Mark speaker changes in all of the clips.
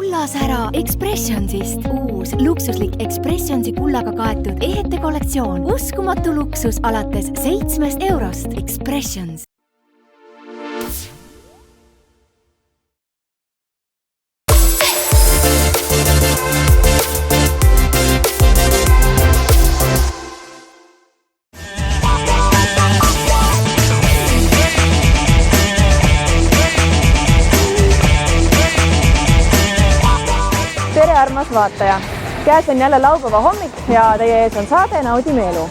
Speaker 1: Kullasära Expressionsist. Uus luksuslik Expressionsi kullaga kaetud ehete kollektsioon. Uskumatu luksus alates 7 eurost. Expressions.
Speaker 2: Tere armas vaataja! Käes on jälle laupäeva hommik ja teie ees on saade Naudime elu.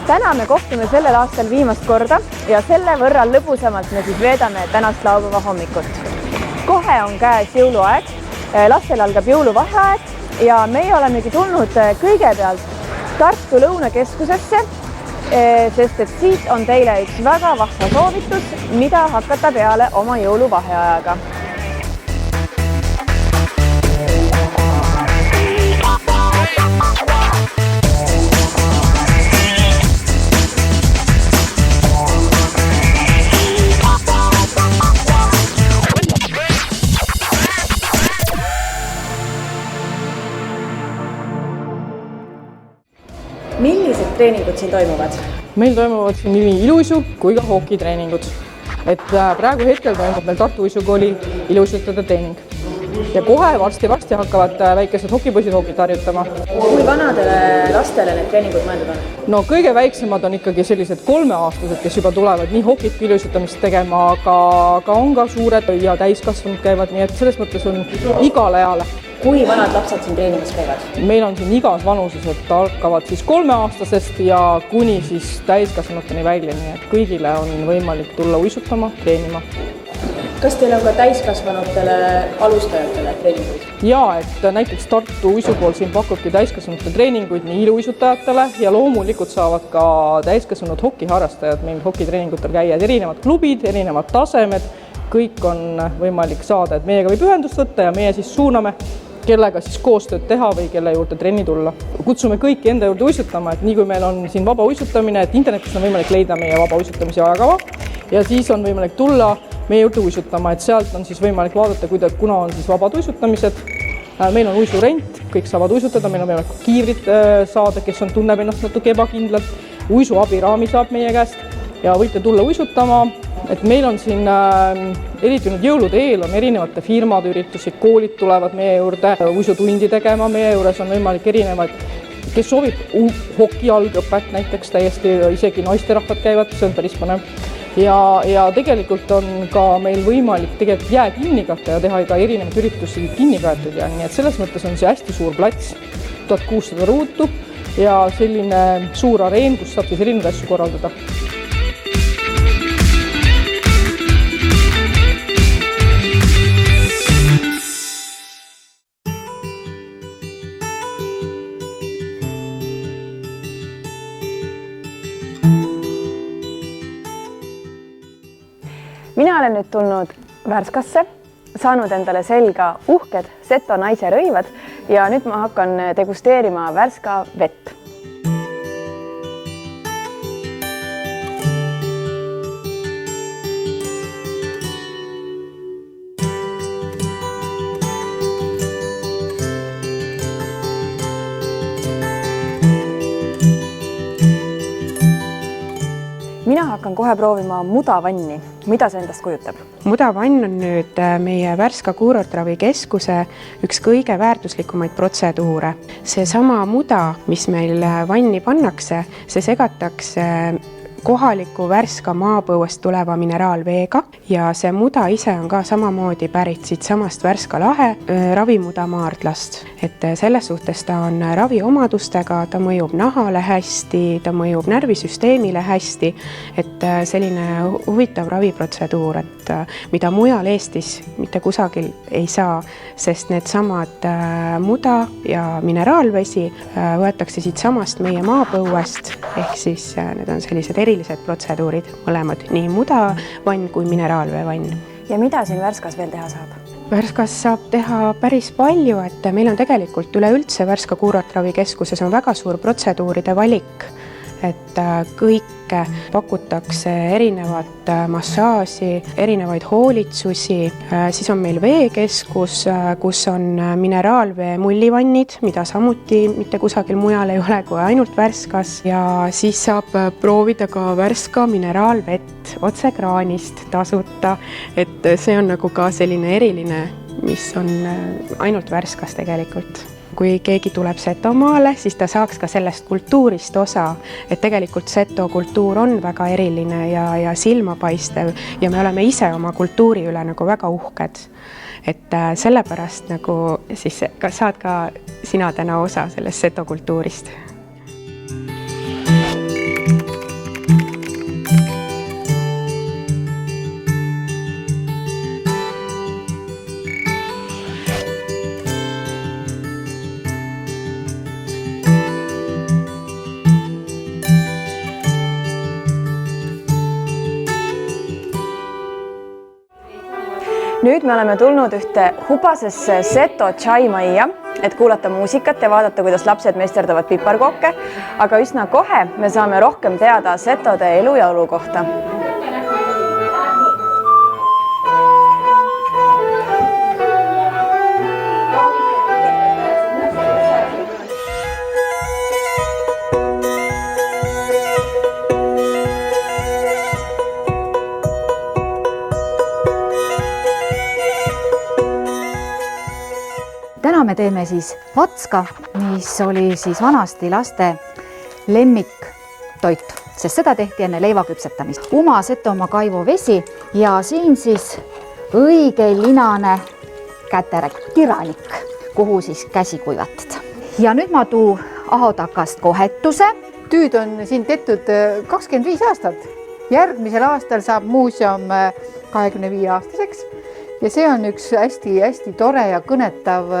Speaker 2: Täna me kohtume sellel aastal viimast korda ja selle võrra lõbusamalt me siis veedame tänast laupäeva hommikut. Kohe on käes jõuluaeg, lastel algab jõuluvaheaeg ja meie olemegi tulnud kõigepealt Tartu Lõunakeskusesse, sest et siit on teile üks väga vahva soovitus, mida hakata peale oma jõuluvaheajaga. Millised treeningud siin toimuvad?
Speaker 3: Meil toimuvad siin nii iluuisu kui ka hokitreeningud. Praegu hetkel toimub meil Tartu Uisukooli iluuisutajate treening. Ja kohe varsti hakkavad väikesed hokipoisid hokit harjutama.
Speaker 2: Kui vanadele lastele need treeningud mõeldud on?
Speaker 3: No kõige väiksemad on ikkagi sellised 3-aastased, kes juba tulevad nii hokit kui iluuisutamist tegema, aga on ka suured ja täiskasvanud käivad, nii et selles mõttes on igale eale.
Speaker 2: Kui vanad lapsed siin treenimas käivad?
Speaker 3: Meil on siin igas vanuses, et algavad siis 3-aastasest ja kuni siis täiskasvanuteni välja, nii et kõigile on võimalik tulla uisutama, treenima.
Speaker 2: Kas teil on ka täiskasvanutele alustajatele treeninguid?
Speaker 3: Jaa, et näiteks Tartu Uisukool siin pakubki täiskasvanute treeninguid nii iluuisutajatele ja loomulikult saavad ka täiskasvanud hokiharrastajad meil hokitreeningutel käia, erinevad klubid, erinevad tasemed, kõik on võimalik saada, et meiega võib ühendust võtta ja meie siis suuname, kellega siis koostööd teha või kelle juurde trenni tulla. Kutsume kõiki enda juurde uisutama, et nii kui meil on siin vaba uisutamine, et internetist on võimalik leida meie vaba uisutamise ajakava ja siis on võimalik tulla meie juurde uisutama, et sealt on siis võimalik vaadata, kuna on siis vabad uisutamised. Meil on uisurent, kõik saavad uisutada, meil on võimalik kiivrit saada, kes tunneb ennast natuke ebakindlalt. Uisuabiraami saab meie käest ja võite tulla uisutama. Et meil on siin eriti nüüd jõulude eel on erinevate firmade üritusi, koolid tulevad meie juurde uisutundi tegema, meie juures on võimalik erinevaid, kes soovib hoki algõpet näiteks täiesti, isegi naisterahvad käivad, see on päris põnev. Ja tegelikult on ka meil võimalik tegelikult jää kinni katta ja teha ka erinevaid üritusi kinni kaetud ja nii, et selles mõttes on see hästi suur plats, 1600 ruutu ja selline suur areen, kus saab siis erinevaid asju korraldada.
Speaker 2: Mina olen nüüd tulnud Värskasse, saanud endale selga uhked Seto naise rõivad ja nüüd ma hakkan degusteerima Värska vett. Mina hakkan kohe proovima mudavanni. Mida see endast kujutab?
Speaker 4: Mudavann on nüüd meie Värska kuurortravikeskuse üks kõige väärtuslikumaid protseduure. See sama muda, mis meil vanni pannakse, see segatakse kohaliku Värska maapõuest tuleva mineraalveega ja see muda ise on ka samamoodi pärit siit samast Värska lahe ravimuda maardlast. Et selles suhtes ta on raviomadustega, ta mõjub nahale hästi, ta mõjub närvisüsteemile hästi, et selline huvitav raviprotseduur, et mida mujal Eestis mitte kusagil ei saa, sest need samad muda ja mineraalvesi võetakse siit samast meie maapõuest, ehk siis need on sellised erilised protseduurid, mõlemad, nii mudavann kui mineraalveevann.
Speaker 2: Ja mida siin Värskas veel teha saab?
Speaker 4: Värskas saab teha päris palju, et meil on tegelikult üleüldse Värska kuurortravikeskuses on väga suur protseduuride valik. et kõike pakutakse erinevat massaaži, erinevaid hoolitsusi, siis on meil veekeskus, kus on mineraalvee mullivannid, mida samuti mitte kusagil mujal ei ole kui ainult Värskas ja siis saab proovida ka Värska mineraalvett otse kraanist tasuta, et see on nagu ka selline eriline, mis on ainult Värskas tegelikult. Kui keegi tuleb Setomaale, siis ta saaks ka sellest kultuurist osa, et tegelikult Seto kultuur on väga eriline ja silmapaistev ja me oleme ise oma kultuuri üle nagu väga uhked. Et sellepärast nagu siis saad ka sina täna osa sellest Seto kultuurist.
Speaker 2: Nüüd me oleme tulnud ühte hubasesse Seto Chai-majja, et kuulata muusikat ja vaadata, kuidas lapsed meisterdavad piparkooke, aga üsna kohe me saame rohkem teada Setode elu ja olu kohta.
Speaker 5: Täna me teeme siis vatska, mis oli siis vanasti laste lemmiktoit, sest seda tehti enne leiva küpsetamist. Uma Setomaa kaivu vesi ja siin siis õige linane käterek, kiranik, kuhu siis käsi kuivatada. Ja nüüd ma tuu ahotakast kohetuse.
Speaker 6: Tüüd on siin tehtud 25 aastat. Järgmisel aastal saab muuseum 25-aastaseks. Ja see on üks hästi tore ja kõnetav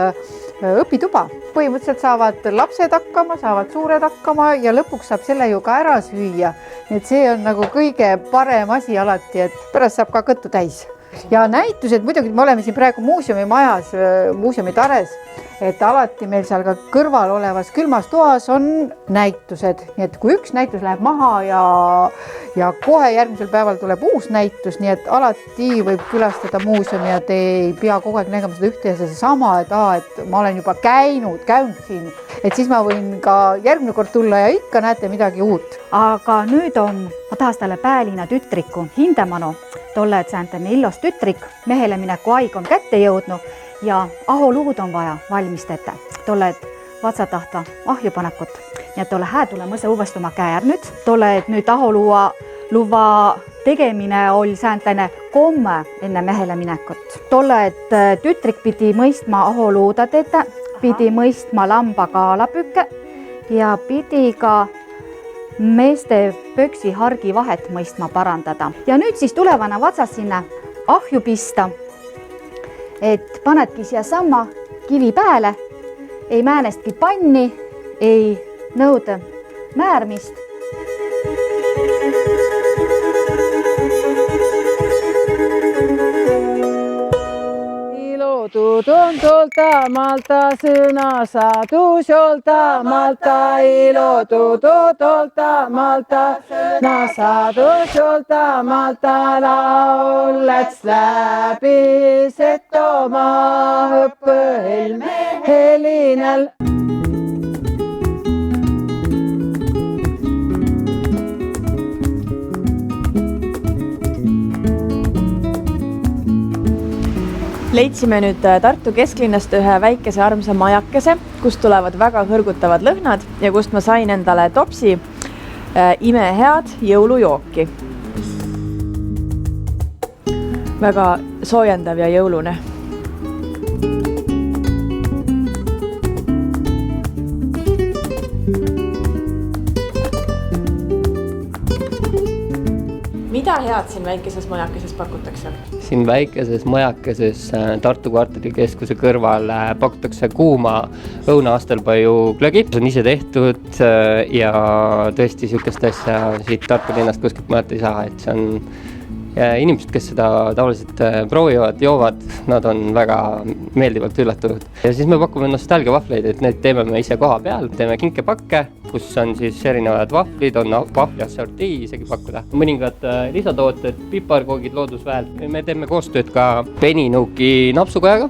Speaker 6: õpituba. Põhimõtteliselt saavad lapsed hakkama, saavad suured hakkama ja lõpuks saab selle ju ka ära süüa. Nii et see on nagu kõige parem asi alati, et pärast saab ka kõttu täis. Ja näitused, muidugi me oleme siin praegu muuseumi majas, muuseumi tares, et alati meil seal ka kõrval olevas külmas toas on näitused. Nii et kui üks näitus läheb maha ja kohe järgmisel päeval tuleb uus näitus, nii et alati võib külastada muuseumi ja te ei pea kogu aeg nägema seda ühte ja sama, et ma olen juba käinud siin, et siis ma võin ka järgmine kord tulla ja ikka näete midagi uut.
Speaker 5: Aga nüüd ma tahas talle Pääliina tütriku Hindemanu, tolle, et sääntäne illos tütrik, mehele mineku aig on kätte jõudnu ja aholuud on vaja valmisteta. Tolle, et vatsatahta ahjupanekut. Nii et tolle hää tule mõse uuesti oma käär nüüd. Tolle, et nüüd aholuva tegemine oli sääntäne komme enne mehele minekut. Tolle, et tütrik pidi mõistma aholuuda teete, pidi mõistma lamba kaalapükke ja pidi ka meeste pöksi hargi vahet mõistma parandada. Ja nüüd siis tulevana vatsas sinna ahju pista, et panedki siia sama kivi pääle, ei määnestki panni, ei nõuda määrmist.
Speaker 6: Ilotud on tuolta Malta, sõna saadus jolta Malta, ilotud on tuolta Malta, sõna saadus jolta Malta, laul läts läbi Setomaa õppõhelm helinal.
Speaker 2: Leidsime nüüd Tartu kesklinnast ühe väikese armsa majakese, kust tulevad väga hõrgutavad lõhnad ja kust ma sain endale topsi imehead jõulujooki. Väga soojendav ja jõulune. Mida head siin väikeses majakeses pakutakse?
Speaker 7: Siin väikeses majakeses Tartu kvartalikeskuse kõrval pakutakse kuuma õuna-astelpaiu glögi. See on ise tehtud ja tõesti sihukest asja siit Tartu linnast kuskilt mõelda ei saa, et see on inimesed, kes seda tavaliselt proovivad, joovad, nad on väga meeldivalt üllatunud. Ja siis me pakume nostalgiavahvleid, et need teeme me ise koha peal, teeme kinkepakke, kus on siis erinevad vahvlid, on vahvli assortii isegi pakkuda. Mõningad lisatooted, piparkoogid loodusväel. Me teeme koostööd ka Peninuuki napsukojaga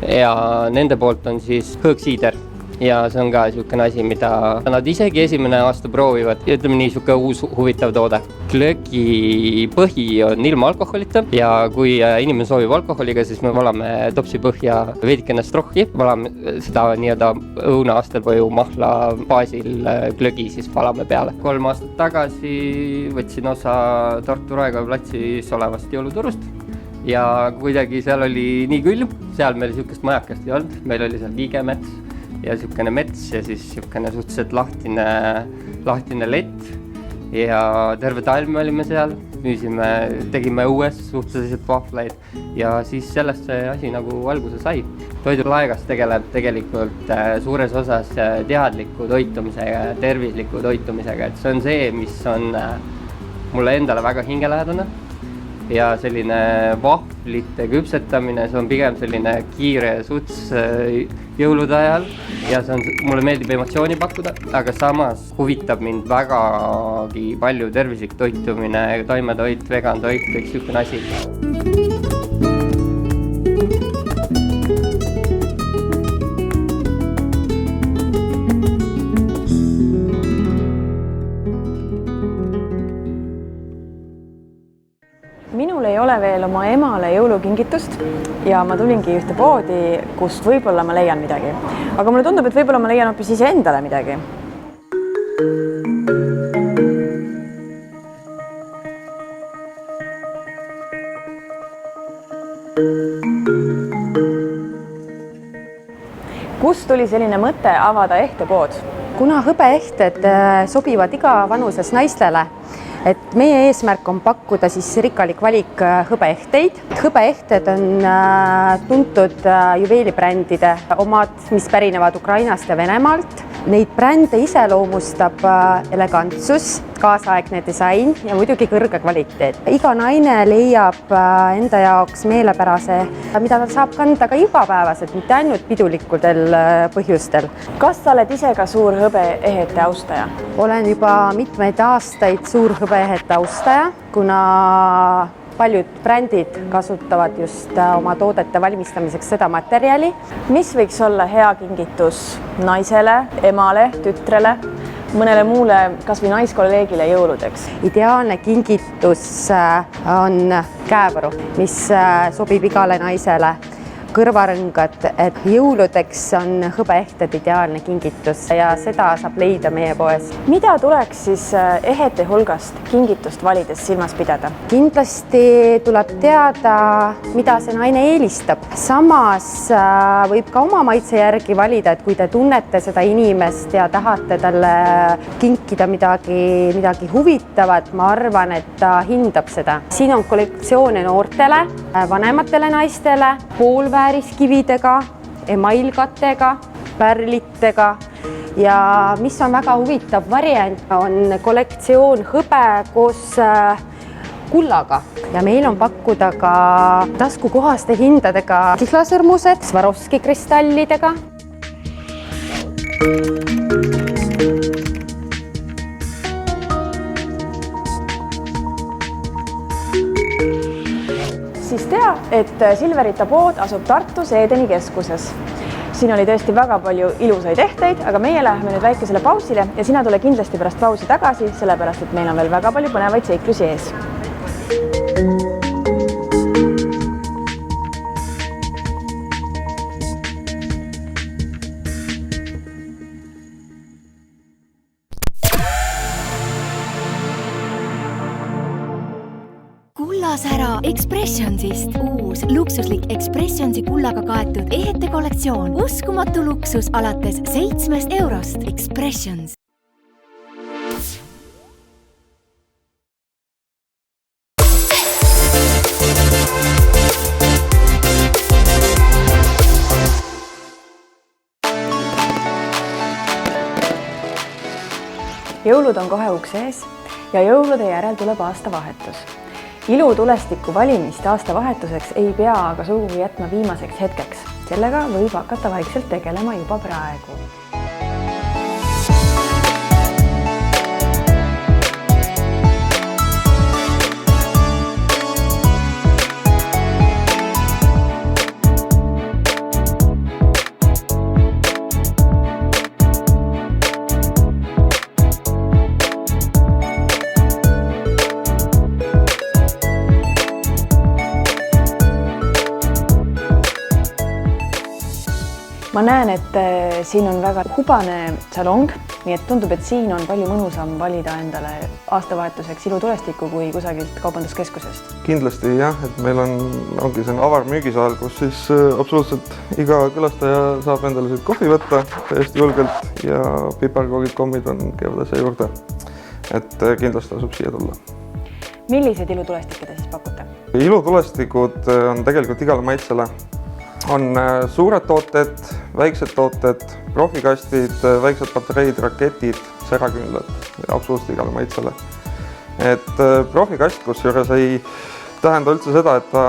Speaker 7: ja nende poolt on siis hõõgsiider. Ja see on ka niisugune asi, mida nad isegi esimene aasta proovivad. Ja ütleme nii, niisugune uus huvitav toode. Glögi põhi on ilma alkoholita ja kui inimene soovib alkoholiga, siis me valame topsi põhja veidikene strohhi. Valame seda nii-öelda õunaastelpõju mahla baasil glögi siis valame peale. 3 aastat tagasi võtsin osa Tartu Raekoja platsis olevast jõuluturust. Ja kuidagi seal oli nii külm, seal meil niisugust majakest ei olnud. Meil oli seal liigemets ja niisugune mets ja siis niisugune suhteliselt lahtine lett ja terve talv me olime seal, müüsime, tegime õues suhteliselt vahvleid ja siis sellest see asi nagu alguse sai. Toidulaegas tegeleb tegelikult suures osas teadliku toitumisega ja tervisliku toitumisega, et see on see, mis on mulle endale väga hingelähedane. Ja selline vahvlite küpsetamine, see on pigem selline kiire suts jõulude ajal ja see on, mulle meeldib emotsiooni pakkuda, aga samas huvitab mind vägagi palju tervislik toitumine, taimetoit, vegantoit, kõik niisugune asi.
Speaker 2: Minul ei ole veel oma emale jõulukingitust ja ma tulingi ühte poodi, kust võib-olla ma leian midagi. Aga mulle tundub, et võib-olla ma leian hoopis iseendale midagi. Kust tuli selline mõte avada ehtepood?
Speaker 8: Kuna hõbeehted sobivad iga vanuses naistele, et meie eesmärk on pakkuda siis rikkalik valik hõbeehteid. Hõbeehted on tuntud juveelibrändide omad, mis pärinevad Ukrainast ja Venemaalt. Neid brände iseloomustab elegantsus, kaasaegne disain ja muidugi kõrge kvaliteet. Iga naine leiab enda jaoks meelepärase, mida ta saab kanda ka igapäevaselt, mitte ainult pidulikudel põhjustel.
Speaker 2: Kas sa oled ise ka suur hõbeehete austaja?
Speaker 8: Olen juba mitmeid aastaid suur hõbeehete austaja, kuna paljud brändid kasutavad just oma toodete valmistamiseks seda materjali.
Speaker 2: Mis võiks olla hea kingitus naisele, emale, tütrele, mõnele muule kas või naiskolleegile jõuludeks?
Speaker 8: Ideaalne kingitus on käevaru, mis sobib igale naisele. Kõrvarõngad, et jõuludeks on hõbeehted ideaalne kingitus ja seda saab leida meie poes.
Speaker 2: Mida tuleks siis ehete hulgast kingitust valides silmas pidada?
Speaker 8: Kindlasti tuleb teada, mida see naine eelistab. Samas võib ka oma maitse järgi valida, et kui te tunnete seda inimest ja tahate talle kinkida midagi huvitavat, ma arvan, et ta hindab seda. Siin on kollektsioone noortele, vanematele naistele, poolvääriskividega, emailkatega, pärlitega ja mis on väga huvitav variant, on kollektsioon hõbe koos kullaga ja meil on pakkuda ka taskukohaste hindadega kihlasõrmused, Swarovski kristallidega.
Speaker 2: Siis tea, et Silverita pood asub Tartus Edeni keskuses. Siin oli tõesti väga palju ilusaid ehteid, aga meie läheme nüüd väikesele pausile ja sina tule kindlasti pärast pausi tagasi, sellepärast et meil on veel väga palju põnevaid seiklusi ees.
Speaker 1: Sära Expressionsist uus luksuslik Expressionsi kullaga kaetud ehete kollektsioon. Uskumatu luksus alates 7 eurost. Expressions.
Speaker 2: Jõulud on kohe ukse ees ja jõulude järel tuleb aastavahetus. Ilutulestiku valimist aastavahetuseks ei pea aga sugugi jätma viimaseks hetkeks. Sellega võib hakata vaikselt tegelema juba praegu. Ma näen, et siin on väga hubane salong, nii et tundub, et siin on palju mõnusam valida endale aastavahetuseks ilutulestikku kui kusagilt kaubanduskeskusest.
Speaker 9: Kindlasti jah, et meil ongi see avar müügisaal, kus siis absoluutselt iga külastaja saab endale kohvi võtta täiesti julgelt ja piparkoogid, kommid käivad asja juurde. Et kindlasti tasub siia tulla.
Speaker 2: Millised ilutulestikke te siis pakute?
Speaker 9: Ilutulestikud on tegelikult igale maitsele. On suured tooted, väiksed tooted, profikastid, väiksed batereid, raketid, säraküünlad, absoluutselt igale maitsele. Et profikast, kus juures ei tähenda üldse seda, et ta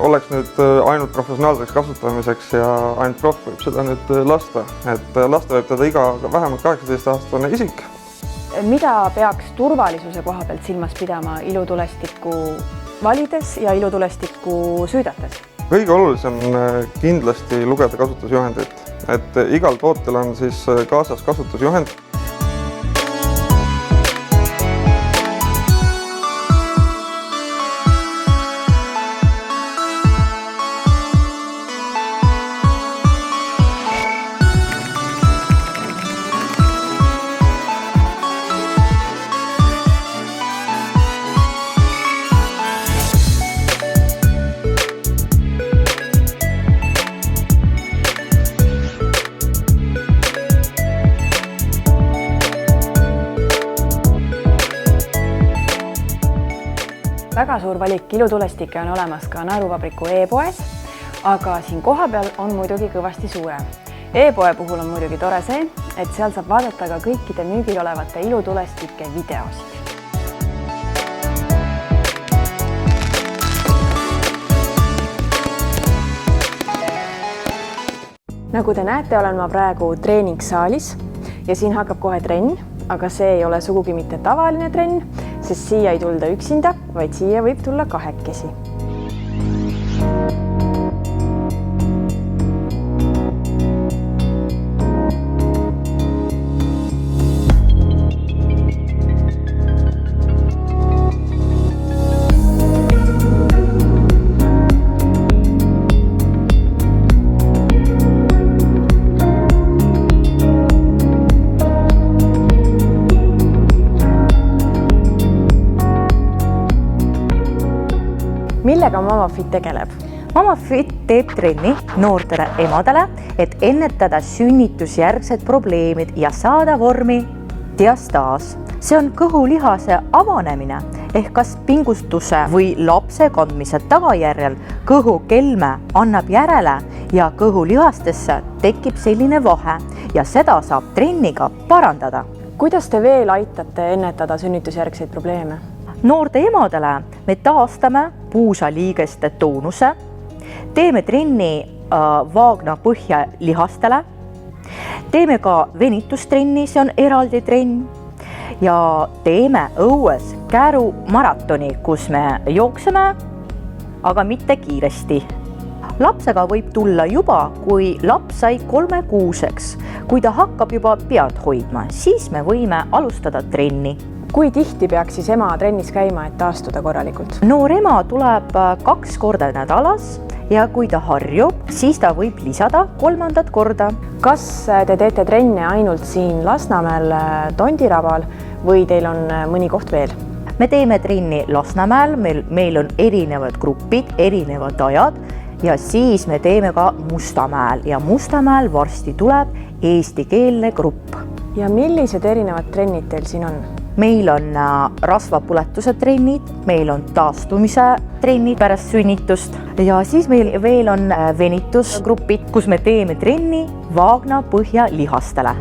Speaker 9: oleks nüüd ainult professionaalseks kasutamiseks ja ainult prof võib seda nüüd lasta. Et lasta võib teda iga vähemalt 18-aastane isik.
Speaker 2: Mida peaks turvalisuse koha pealt silmas pidama ilutulestikku valides ja ilutulestikku süüdates?
Speaker 9: Kõige olulisem kindlasti lugeda kasutusjuhendit, et igal tootel on siis kaasas kasutusjuhend.
Speaker 2: Väga suur valik ilutulestikke on olemas ka Naeruvabriku e-poes, aga siin kohapeal on muidugi kõvasti suurem. E-poe puhul on muidugi tore see, et seal saab vaadata ka kõikide müügil olevate ilutulestike videosid. Nagu te näete, olen ma praegu treeningsaalis ja siin hakkab kohe trenn, aga see ei ole sugugi mitte tavaline trenn, sest siia ei tulda üksinda, vaid siia võib tulla kahekesi. Millega MamaFit tegeleb?
Speaker 10: MamaFit teeb trenni noortele emadele, et ennetada sünnitusjärgsed probleemid ja saada vormi diastaas. See on kõhulihase avanemine ehk kas pingustuse või lapse kandmise tagajärjel kõhukelme annab järele ja kõhulihastesse tekib selline vahe ja seda saab trenniga parandada.
Speaker 2: Kuidas te veel aitate ennetada sünnitusjärgseid probleeme?
Speaker 10: Noorte emadele me taastame puusaliigeste toonuse, teeme trenni vaagna põhja lihastele, teeme ka venitustrenni, see on eraldi trenn ja teeme õues käärumaratoni, kus me jookseme, aga mitte kiiresti. Lapsega võib tulla juba, kui laps sai 3-kuuseks. Kui ta hakkab juba pead hoidma, siis me võime alustada trenni.
Speaker 2: Kui tihti peaks siis ema trennis käima, et taastuda korralikult?
Speaker 10: Noor ema tuleb 2 korda nädalas ja kui ta harjub, siis ta võib lisada 3. korda.
Speaker 2: Kas te teete trenne ainult siin Lasnamäel Tondirabal või teil on mõni koht veel?
Speaker 10: Me teeme trenni Lasnamäel, meil on erinevad grupid, erinevad ajad ja siis me teeme ka Mustamäel ja Mustamäel varsti tuleb eestikeelne grupp.
Speaker 2: Ja millised erinevad trennid teil siin on?
Speaker 10: Meil on rasvapõletuse trennid, meil on taastumise trennid pärast sünnitust ja siis meil veel on venitusgrupid, kus me teeme trenni vaagna põhja lihastele.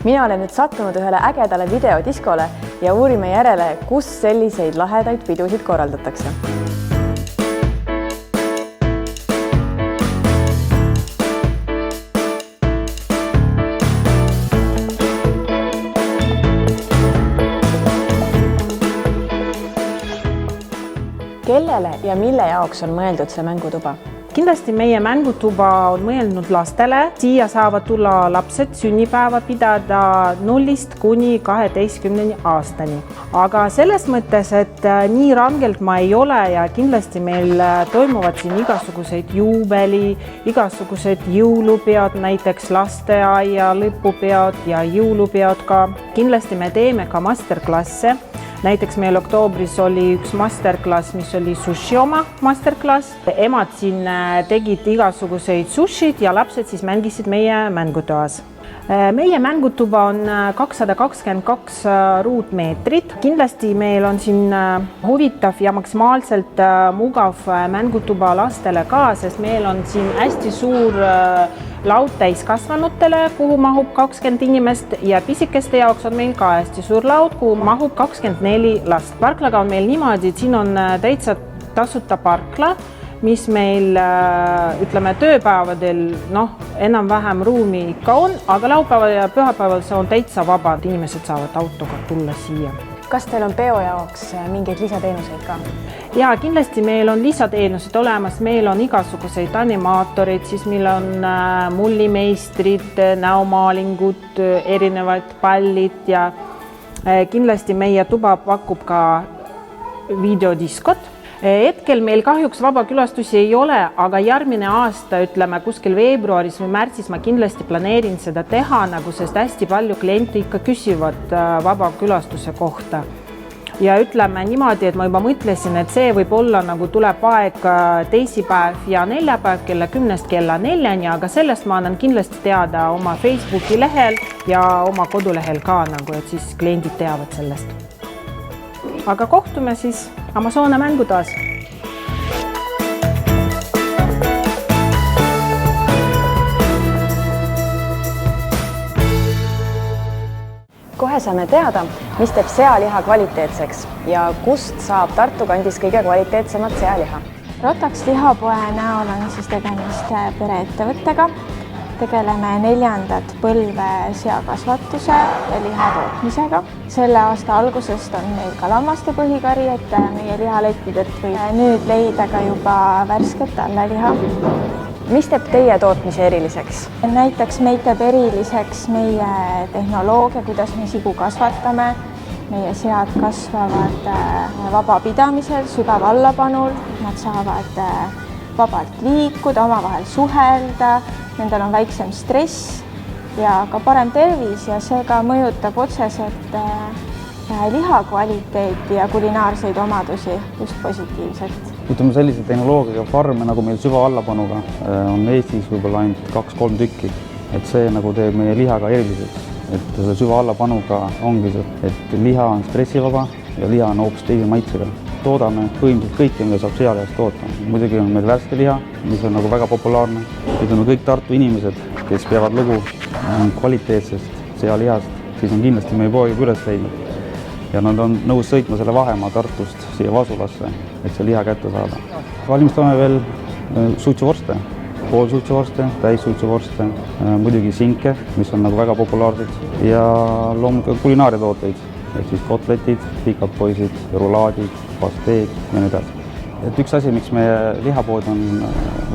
Speaker 2: mina olen nüüd sattunud ühele ägedale videodiskole ja uurime järele, kus selliseid lahedaid pidusid korraldatakse. Kellele ja mille jaoks on mõeldud see mängutuba?
Speaker 11: Kindlasti meie mängutuba on mõelnud lastele. Siia saavad tulla lapsed sünnipäeva pidada 0 kuni 12 aastani. Aga selles mõttes, et nii rangelt ma ei ole ja kindlasti meil toimuvad siin igasuguseid juubeli, igasugused jõulupeod, näiteks lasteaia lõpupeod ja jõulupeod ka. Kindlasti me teeme ka masterklasse. Näiteks meil oktoobris oli üks masterklass, mis oli sushi oma masterklass. Emad siin tegid igasuguseid sushid ja lapsed siis mängisid meie mängutoas. Meie mängutuba on 222 ruutmeetrit. Kindlasti meil on siin huvitav ja maksimaalselt mugav mängutuba lastele ka, sest meil on siin hästi suur laud täiskasvanutele, kuhu mahub 20 inimest ja pisikeste jaoks on meil ka hästi suur laud, kuhu mahub 24 last. Parklaga on meil niimoodi, et siin on täitsa tasuta parkla, mis meil ütleme tööpäevadel enam-vähem ruumi ikka on, aga laupäeval ja pühapäeval see on täitsa vaba, inimesed saavad autoga tulla siia.
Speaker 2: Kas teil on peo jaoks mingeid lisateenuseid ka?
Speaker 11: Ja kindlasti meil on lisateenused olemas, meil on igasuguseid animaatorid, siis meil on mullimeistrid, näomaalingud, erinevad pallid ja kindlasti meie tuba pakub ka videodiskot. Hetkel meil kahjuks vabakülastusi ei ole, aga järgmine aasta, ütleme kuskil veebruaris või märtsis ma kindlasti planeerin seda teha, sest hästi palju kliente ikka küsivad vabakülastuse kohta. Ja ütleme niimoodi, et ma juba mõtlesin, et see võib olla tuleb aeg teisipäev ja neljapäev kella 10 kella 4, aga sellest ma annan kindlasti teada oma Facebooki lehel ja oma kodulehel ka, et siis kliendid teavad sellest. Aga kohtume siis Amazone mängutoas.
Speaker 2: Kohe saame teada, mis teeb sealiha kvaliteetseks ja kust saab Tartu kandis kõige kvaliteetsemat sealiha.
Speaker 12: Rotax lihapoe näol on siis tegemist pereettevõttega. Tegeleme 4. põlve seakasvatuse ja liha tootmisega. Selle aasta algusest on meil ka lammaste põhikari, et meie lihalettidelt võib nüüd leida ka juba värsket talleliha.
Speaker 2: Mis teeb teie tootmise eriliseks?
Speaker 12: Näiteks meid teeb eriliseks meie tehnoloogia, kuidas me sigu kasvatame. Meie sead kasvavad vabapidamisel, sügav allapanul. Nad saavad vabalt liikuda, omavahel suhelda. Nendel on väiksem stress ja ka parem tervis ja see ka mõjutab otseselt liha kvaliteeti ja kulinaarseid omadusi just positiivselt.
Speaker 13: Ütleme sellise tehnoloogiaga farme, nagu meil süva allapanuga, on Eestis võib-olla ainult 2-3 tükki. Et see teeb meie liha ka eriliseks. Et selle süva allapanuga ongi see, et liha on stressivaba ja liha on hoopis teise maitsega. Toodame põhimõtteliselt kõike, mida saab sealihast toota. Muidugi on meil värske liha, mis on väga populaarne. Ütleme kõik Tartu inimesed, kes peavad lugu kvaliteetsest sealihast, siis on kindlasti meie poegi üles leidnud. Ja nad on nõus sõitma selle vahemaa Tartust siia Vasulasse, et see liha kätte saada. Valmistame veel suitsuvorste, poolsuitsuvorste, täissuitsuvorste, muidugi sinke, mis on väga populaarsed ja loomulikult kulinaariatooteid, ehk siis kotletid, pikad poisid, rulaadid, pasteed ja nii edasi. Et üks asi, miks meie lihapood on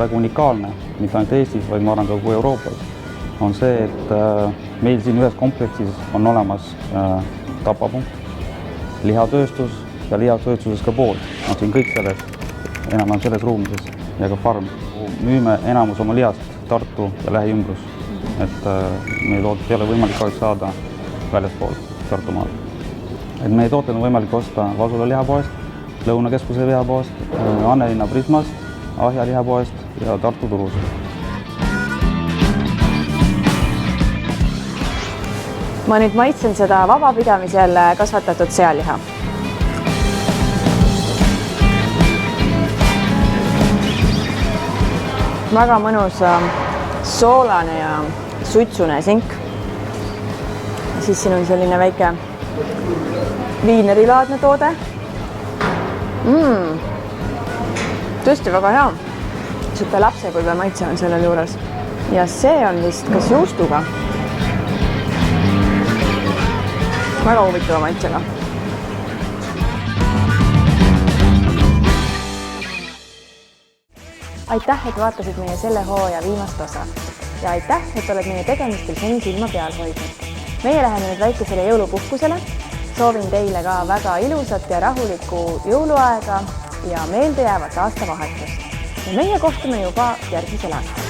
Speaker 13: väga unikaalne, mitte ainult Eestis, vaid ma arvan ka kogu Euroopas, on see, et meil siin ühes kompleksis on olemas tapapunkt, lihatööstus ja lihatööstuses ka pood. On siin kõik selles, enam-vähem selles ruumises ja ka farm. Müüme enamus oma lihast Tartu ja lähiümbrus, et meie tooted ei ole võimalik kahjuks saada väljaspool Tartumaal. Et meie tooted on võimalik osta Vasula lihapoest, Lõunakeskuse lihapoest, Annelinna Prismast, Ahja lihapoest ja Tartu Turus.
Speaker 2: Ma nüüd maitsen seda vabapidamisel kasvatatud sealiha. Väga mõnus soolane ja suitsune sink. siis siin on selline väike viinerilaadne toode. Tõesti väga hea. Siuke lapsepõlve maitse on sellel juures. Ja see on vist kas juustuga. Väga huvitava maitsega. Aitäh, et vaatasid meie selle hooaja viimast osa. Ja aitäh, et oled meie tegemistel seni silma peal hoidnud. Meie läheme nüüd väikesele jõulupuhkusele. Soovin teile ka väga ilusat ja rahulikku jõuluaega ja meeldejäävat aastavahetust. Ja meie kohtume juba järgmisel aastal.